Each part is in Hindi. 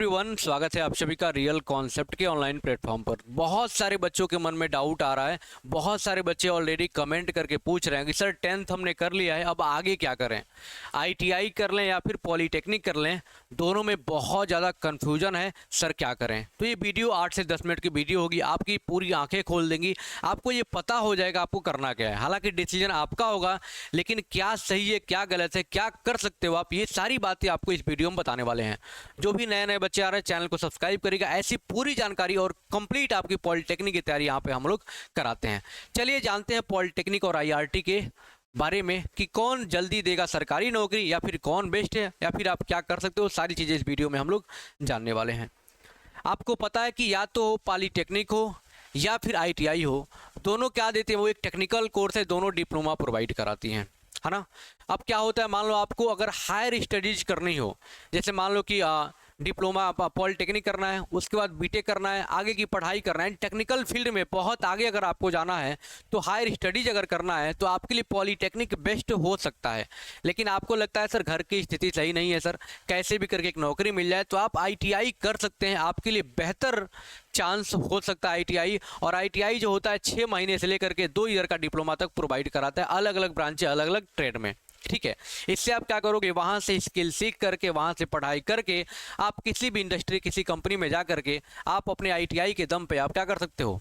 एवरीवन, स्वागत है आप सभी का रियल कॉन्सेप्ट के ऑनलाइन प्लेटफॉर्म पर। बहुत सारे बच्चों के मन में डाउट आ रहा है। बहुत सारे बच्चे ऑलरेडी कमेंट करके पूछ रहे हैं कि सर 10th हमने कर लिया है, अब आगे क्या करें, आईटीआई कर लें या फिर पॉलीटेक्निक कर लें, दोनों में बहुत ज़्यादा कन्फ्यूजन है, सर क्या करें। तो ये वीडियो 8 से 10 मिनट की वीडियो होगी, आपकी पूरी आंखें खोल देंगी, आपको ये पता हो जाएगा आपको करना क्या है। हालांकि डिसीजन आपका होगा, लेकिन क्या सही है क्या गलत है, क्या कर सकते हो आप, ये सारी बातें आपको इस वीडियो में बताने वाले हैं। जो भी नए नए बच्चे आ रहे हैं चैनल को सब्सक्राइब करेगा, ऐसी पूरी जानकारी और कंप्लीट आपकी पॉलिटेक्निक की तैयारी यहाँ पे हम लोग कराते हैं। चलिए जानते हैं पॉलिटेक्निक और आईआरटी के बारे में कि कौन जल्दी देगा सरकारी नौकरी या फिर कौन बेस्ट है या फिर आप क्या कर सकते हो। सारी चीज़ें इस वीडियो में हम लोग जानने वाले हैं। आपको पता है कि या तो पॉलीटेक्निक हो या फिर आईटीआई हो, दोनों क्या देते हैं, वो एक टेक्निकल कोर्स है, दोनों डिप्लोमा प्रोवाइड कराती हैं, है ना। अब क्या होता है, मान लो आपको अगर हायर स्टडीज करनी हो, जैसे मान लो कि डिप्लोमा पॉलिटेक्निक करना है, उसके बाद बीटेक करना है, आगे की पढ़ाई करना है, टेक्निकल फील्ड में बहुत आगे अगर आपको जाना है, तो हायर स्टडीज अगर करना है तो आपके लिए पॉलिटेक्निक बेस्ट हो सकता है। लेकिन आपको लगता है सर घर की स्थिति सही नहीं है, सर कैसे भी करके एक नौकरी मिल जाए, तो आप आईटीआई कर सकते हैं, आपके लिए बेहतर चांस हो सकता है आईटीआई। और आईटीआई जो होता है 6 महीने से लेकर के 2 ईयर का डिप्लोमा तक प्रोवाइड कराता है, अलग अलग ब्रांचें अलग अलग ट्रेड में, ठीक है। इससे आप क्या करोगे, वहाँ से स्किल सीख करके, वहाँ से पढ़ाई करके आप किसी भी इंडस्ट्री किसी कंपनी में जा करके आप अपने आईटीआई के दम पे आप क्या कर सकते हो,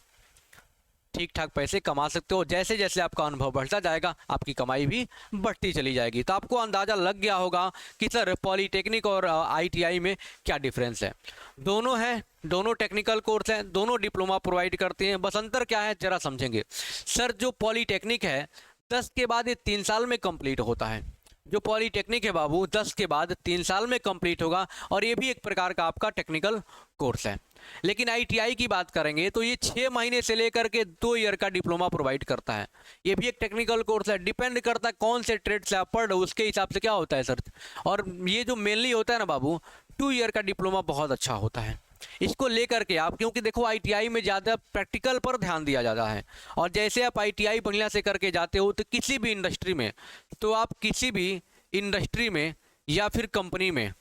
ठीक ठाक पैसे कमा सकते हो। जैसे जैसे आपका अनुभव बढ़ता जाएगा आपकी कमाई भी बढ़ती चली जाएगी। तो आपको अंदाज़ा लग गया होगा कि सर पॉलीटेक्निक और आईटीआई में क्या डिफरेंस है। दोनों हैं, दोनों टेक्निकल कोर्स हैं, दोनों डिप्लोमा प्रोवाइड करते हैं, बस अंतर क्या है जरा समझेंगे। सर जो पॉलीटेक्निक है 10 के बाद ये 3 साल में कंप्लीट होता है। जो पॉलीटेक्निक है बाबू 10 के बाद 3 साल में कंप्लीट होगा, और ये भी एक प्रकार का आपका टेक्निकल कोर्स है। लेकिन आईटीआई की बात करेंगे तो ये 6 महीने से लेकर के 2 ईयर का डिप्लोमा प्रोवाइड करता है। ये भी एक टेक्निकल कोर्स है, डिपेंड करता है कौन से ट्रेड से आप पढ़ रहे हो उसके हिसाब से क्या होता है सर। और ये जो मेनली होता है ना बाबू, 2 ईयर का डिप्लोमा बहुत अच्छा होता है। इसको लेकर के आप, क्योंकि देखो आईटीआई में ज़्यादा प्रैक्टिकल पर ध्यान दिया जाता है, और जैसे आप आईटीआई बढ़िया से करके जाते हो तो किसी भी इंडस्ट्री में, तो आप किसी भी इंडस्ट्री में या फिर कंपनी में,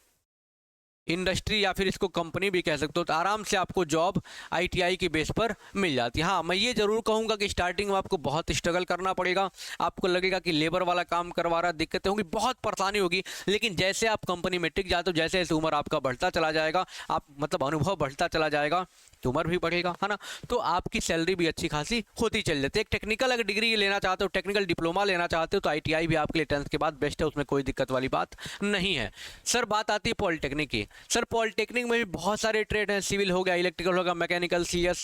इंडस्ट्री या फिर इसको कंपनी भी कह सकते हो, तो आराम से आपको जॉब आईटीआई की बेस पर मिल जाती है। हाँ, मैं ये ज़रूर कहूँगा कि स्टार्टिंग में आपको बहुत स्ट्रगल करना पड़ेगा, आपको लगेगा कि लेबर वाला काम करवा रहा, दिक्कतें होंगी, बहुत परेशानी होगी। लेकिन जैसे आप कंपनी में टिक जाते हो, जैसे जैसे उम्र आपका बढ़ता चला जाएगा, आप मतलब अनुभव बढ़ता चला जाएगा, तो उम्र भी बढ़ेगा, है ना, तो आपकी सैलरी भी अच्छी खासी होती चल जाती है। एक टेक्निकल अगर डिग्री लेना चाहते हो, टेक्निकल डिप्लोमा लेना चाहते हो, तो आईटीआई भी आपके लिए 10th के बाद बेस्ट है, उसमें कोई दिक्कत वाली बात नहीं है। सर बात आती है पॉलिटेक्निक की। सर पॉलिटेक्निक में भी बहुत सारे ट्रेड हैं, सिविल हो गया, इलेक्ट्रिकल होगा, मैकेनिकल, सीएस,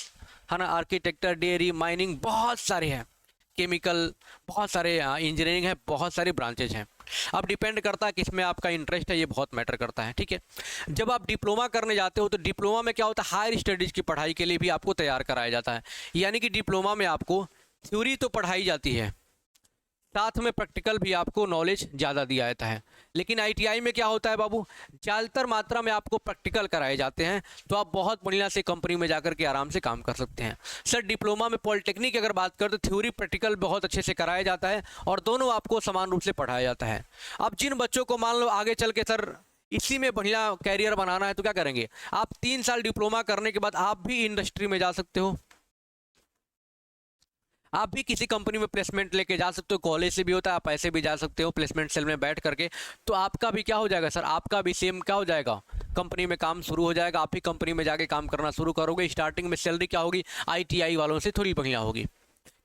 है ना, आर्किटेक्चर, डेयरी, माइनिंग, बहुत सारे हैं, केमिकल, बहुत सारे इंजीनियरिंग है, बहुत सारे ब्रांचेज हैं। अब डिपेंड करता है किसमें आपका इंटरेस्ट है, ये बहुत मैटर करता है, ठीक है। जब आप डिप्लोमा करने जाते हो तो डिप्लोमा में क्या होता है, हायर स्टडीज़ की पढ़ाई के लिए भी आपको तैयार कराया जाता है। यानी कि डिप्लोमा में आपको थ्योरी तो पढ़ाई जाती है, साथ में प्रैक्टिकल भी आपको नॉलेज ज़्यादा दिया जाता है। लेकिन आईटीआई में क्या होता है बाबू, ज़्यादातर मात्रा में आपको प्रैक्टिकल कराए जाते हैं, तो आप बहुत बढ़िया से कंपनी में जाकर के आराम से काम कर सकते हैं। सर डिप्लोमा में पॉलिटेक्निक की अगर बात करें तो थ्योरी प्रैक्टिकल बहुत अच्छे से कराया जाता है, और दोनों आपको समान रूप से पढ़ाया जाता है। अब जिन बच्चों को मान लो आगे चल के सर इसी में बढ़िया कैरियर बनाना है, तो क्या करेंगे, आप 3 साल डिप्लोमा करने के बाद आप भी इंडस्ट्री में जा सकते हो, आप भी किसी कंपनी में प्लेसमेंट लेके जा सकते हो। कॉलेज से भी होता है, आप ऐसे भी जा सकते हो प्लेसमेंट सेल में बैठ करके, तो आपका भी क्या हो जाएगा सर, आपका भी सेम क्या हो जाएगा, कंपनी में काम शुरू हो जाएगा, आप ही कंपनी में जाके काम करना शुरू करोगे। स्टार्टिंग में सैलरी क्या होगी, आईटीआई वालों से थोड़ी बढ़िया होगी,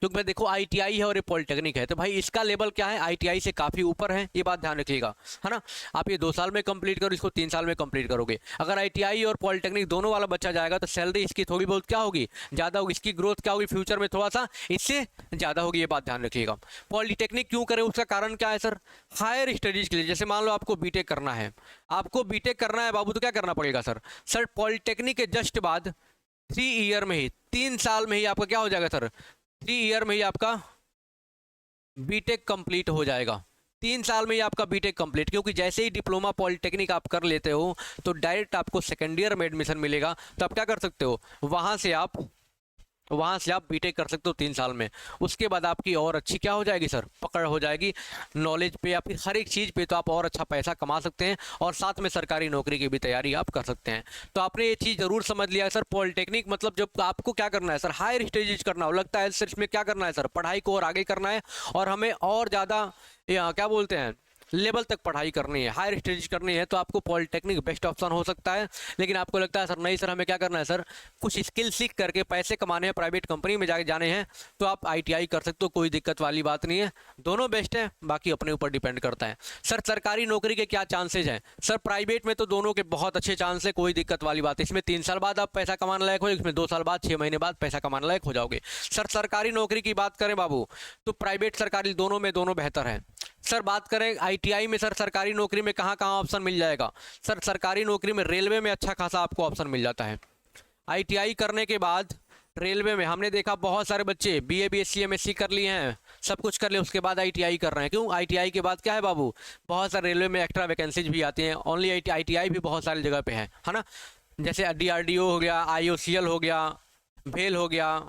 क्योंकि मैं देखो आईटीआई है और ये पॉलिटेक्निक है, तो भाई इसका लेवल क्या है, आईटीआई से काफ़ी ऊपर है, ये बात ध्यान रखिएगा, है ना। आप ये 2 साल में कंप्लीट करो, इसको 3 साल में कंप्लीट करोगे। अगर आईटीआई और पॉलिटेक्निक दोनों वाला बच्चा जाएगा तो सैलरी इसकी थोड़ी बहुत क्या होगी, ज़्यादा होगी, इसकी ग्रोथ क्या होगी फ्यूचर में थोड़ा सा इससे ज़्यादा होगी, ये बात ध्यान रखिएगा। पॉलिटेक्निक क्यों करें, उसका कारण क्या है सर, हायर स्टडीज़ के लिए। जैसे मान लो आपको बीटेक करना है, आपको बीटेक करना है बाबू, तो क्या करना पड़ेगा सर, पॉलिटेक्निक के जस्ट बाद 3 ईयर में ही, 3 साल में ही आपका क्या हो जाएगा सर, 3 ईयर में ही आपका बीटेक कंप्लीट हो जाएगा। 3 साल में ही आपका बीटेक कंप्लीट, क्योंकि जैसे ही डिप्लोमा पॉलिटेक्निक आप कर लेते हो तो डायरेक्ट आपको सेकेंड ईयर में एडमिशन मिलेगा, तो आप क्या कर सकते हो, वहाँ से आप वहाँ से आप बीटेक कर सकते हो 3 साल में। उसके बाद आपकी और अच्छी क्या हो जाएगी सर, पकड़ हो जाएगी नॉलेज पे या फिर हर एक चीज़ पे, तो आप और अच्छा पैसा कमा सकते हैं और साथ में सरकारी नौकरी की भी तैयारी आप कर सकते हैं। तो आपने ये चीज़ ज़रूर समझ लिया है सर। पॉलिटेक्निक मतलब जब आपको क्या करना है सर, हायर स्टडीज करना हो, लगता है सर इसमें क्या करना है सर, पढ़ाई को और आगे करना है और हमें और ज़्यादा क्या बोलते हैं लेवल तक पढ़ाई करनी है, हायर स्टडीज करनी है, तो आपको पॉलिटेक्निक बेस्ट ऑप्शन हो सकता है। लेकिन आपको लगता है सर नहीं सर हमें क्या करना है सर, कुछ स्किल सीख करके पैसे कमाने हैं, प्राइवेट कंपनी में जाके जाने हैं, तो आप आईटीआई कर सकते हो, कोई दिक्कत वाली बात नहीं है। दोनों बेस्ट है, बाकी अपने ऊपर डिपेंड करता है। सर सरकारी नौकरी के क्या चांसेज हैं सर, प्राइवेट में तो दोनों के बहुत अच्छे चांस है, कोई दिक्कत वाली बात है। इसमें 3 साल बाद आप पैसा कमाने लायक हो, इसमें 2 साल बाद 6 महीने बाद पैसा कमाने लायक हो जाओगे। सर सरकारी नौकरी की बात करें बाबू, तो प्राइवेट सरकारी दोनों में दोनों बेहतर है। सर बात करें आईटीआई में, सर सरकारी नौकरी में कहाँ कहाँ ऑप्शन मिल जाएगा सर, सरकारी नौकरी में रेलवे में अच्छा खासा आपको ऑप्शन मिल जाता है। आईटीआई करने के बाद रेलवे में हमने देखा बहुत सारे बच्चे बीए बीएससी एमएससी कर लिए हैं, सब कुछ कर लिए, उसके बाद आईटीआई कर रहे हैं। क्यों, आईटीआई के बाद क्या है बाबू, बहुत सारे रेलवे में एक्स्ट्रा वैकेंसीज भी आती हैं। ओनली आईटीआई भी बहुत सारी जगह पे है ना। जैसे डीआरडीओ हो गया, आईओसीएल हो गया, भेल हो गया,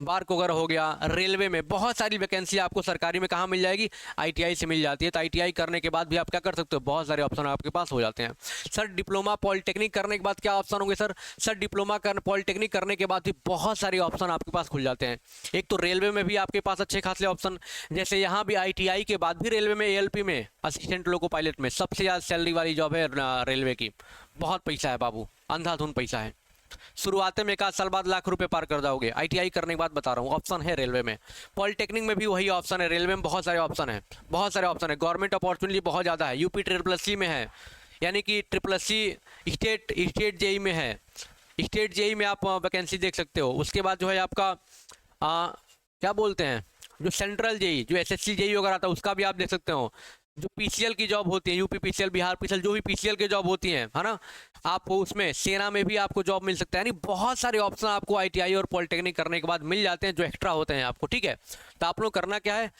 बार्क वगैरह हो गया, रेलवे में बहुत सारी वैकेंसी आपको सरकारी में कहाँ मिल जाएगी, आईटीआई से मिल जाती है। तो आईटीआई करने के बाद भी आप क्या कर सकते हो, बहुत सारे ऑप्शन आपके पास हो जाते हैं। सर डिप्लोमा पॉलिटेक्निक करने के बाद क्या ऑप्शन होंगे सर, सर डिप्लोमा पॉलिटेक्निक करने के बाद भी बहुत सारे ऑप्शन आपके पास खुल जाते हैं। एक तो रेलवे में भी आपके पास अच्छे खासे ऑप्शन, जैसे यहाँ भी आईटीआई के बाद भी रेलवे में एएलपी में असिस्टेंट लोको पायलट में सबसे ज़्यादा सैलरी वाली जॉब है रेलवे की। बहुत पैसा है बाबू, अंधाधुन पैसा है। शुरुआत में 1 साल बाद लाख रुपए पार कर जाओगे। आईटीआई करने के बाद बता रहा हूँ, ऑप्शन है रेलवे में। पॉलिटेक्निक में भी वही ऑप्शन है, रेलवे में बहुत सारे ऑप्शन है, बहुत सारे ऑप्शन है। गवर्नमेंट अपॉर्चुनिटी बहुत ज़्यादा है, यूपी SSC में है, यानी कि SSC स्टेट जेई में है, स्टेट जेई में आप वैकेंसी देख सकते हो। उसके बाद जो है आपका क्या बोलते हैं, जो सेंट्रल जेई, जो एसएससी जेई वगैरह आता है, उसका भी आप देख सकते हो। जो पीसीएल की जॉब होती है, यूपी पीसीएल, बिहार पीसीएल, जो भी पीसीएल की जॉब होती हैं, है ना, आपको उसमें सेना में भी आपको जॉब मिल सकता है। यानी बहुत सारे ऑप्शन आपको आईटीआई और पॉलिटेक्निक करने के बाद मिल जाते हैं, जो एक्स्ट्रा होते हैं आपको। ठीक है, तो आप लोग करना क्या है,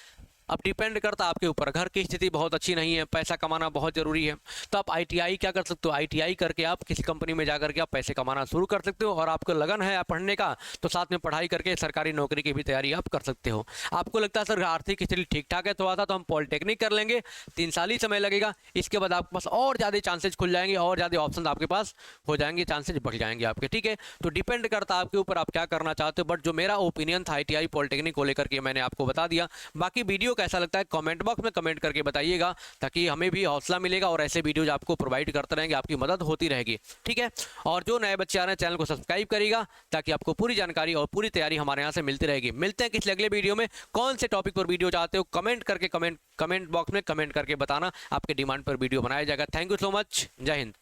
अब डिपेंड करता है आपके ऊपर। घर की स्थिति बहुत अच्छी नहीं है, पैसा कमाना बहुत ज़रूरी है, तो आप आईटीआई क्या कर सकते हो, आईटीआई करके आप किसी कंपनी में जा करके आप पैसे कमाना शुरू कर सकते हो। और आपको लगन है पढ़ने का, तो साथ में पढ़ाई करके सरकारी नौकरी की भी तैयारी आप कर सकते हो। आपको लगता है सर आर्थिक स्थिति ठीक ठाक है थोड़ा सा, तो हम पॉलिटेक्निक कर लेंगे, 3 साल ही समय लगेगा, इसके बाद आपके पास और ज़्यादा चांसेज खुल जाएंगे, और ज़्यादा ऑप्शन आपके पास हो जाएंगे, चांसेज बढ़ जाएंगे आपके। ठीक है, तो डिपेंड करता है आपके ऊपर, आप क्या करना चाहते हो। बट जो मेरा ओपिनियन था आईटीआई पॉलिटेक्निक को लेकर के, मैंने आपको बता दिया। बाकी वीडियो कैसा लगता है कमेंट बॉक्स में कमेंट करके बताइएगा, ताकि हमें भी हौसला मिलेगा और ऐसे वीडियोज आपको प्रोवाइड करते रहेंगे, आपकी मदद होती रहेगी। ठीक है, और जो नए बच्चे आ रहे हैं चैनल को सब्सक्राइब करिएगा, ताकि आपको पूरी जानकारी और पूरी तैयारी हमारे यहाँ से मिलती रहेगी। मिलते हैं किसी अगले वीडियो में। कौन से टॉपिक पर वीडियो चाहते हो कमेंट करके कमेंट बॉक्स में कमेंट करके बताना, आपके डिमांड पर वीडियो बनाया जाएगा। थैंक यू सो मच, जय हिंद।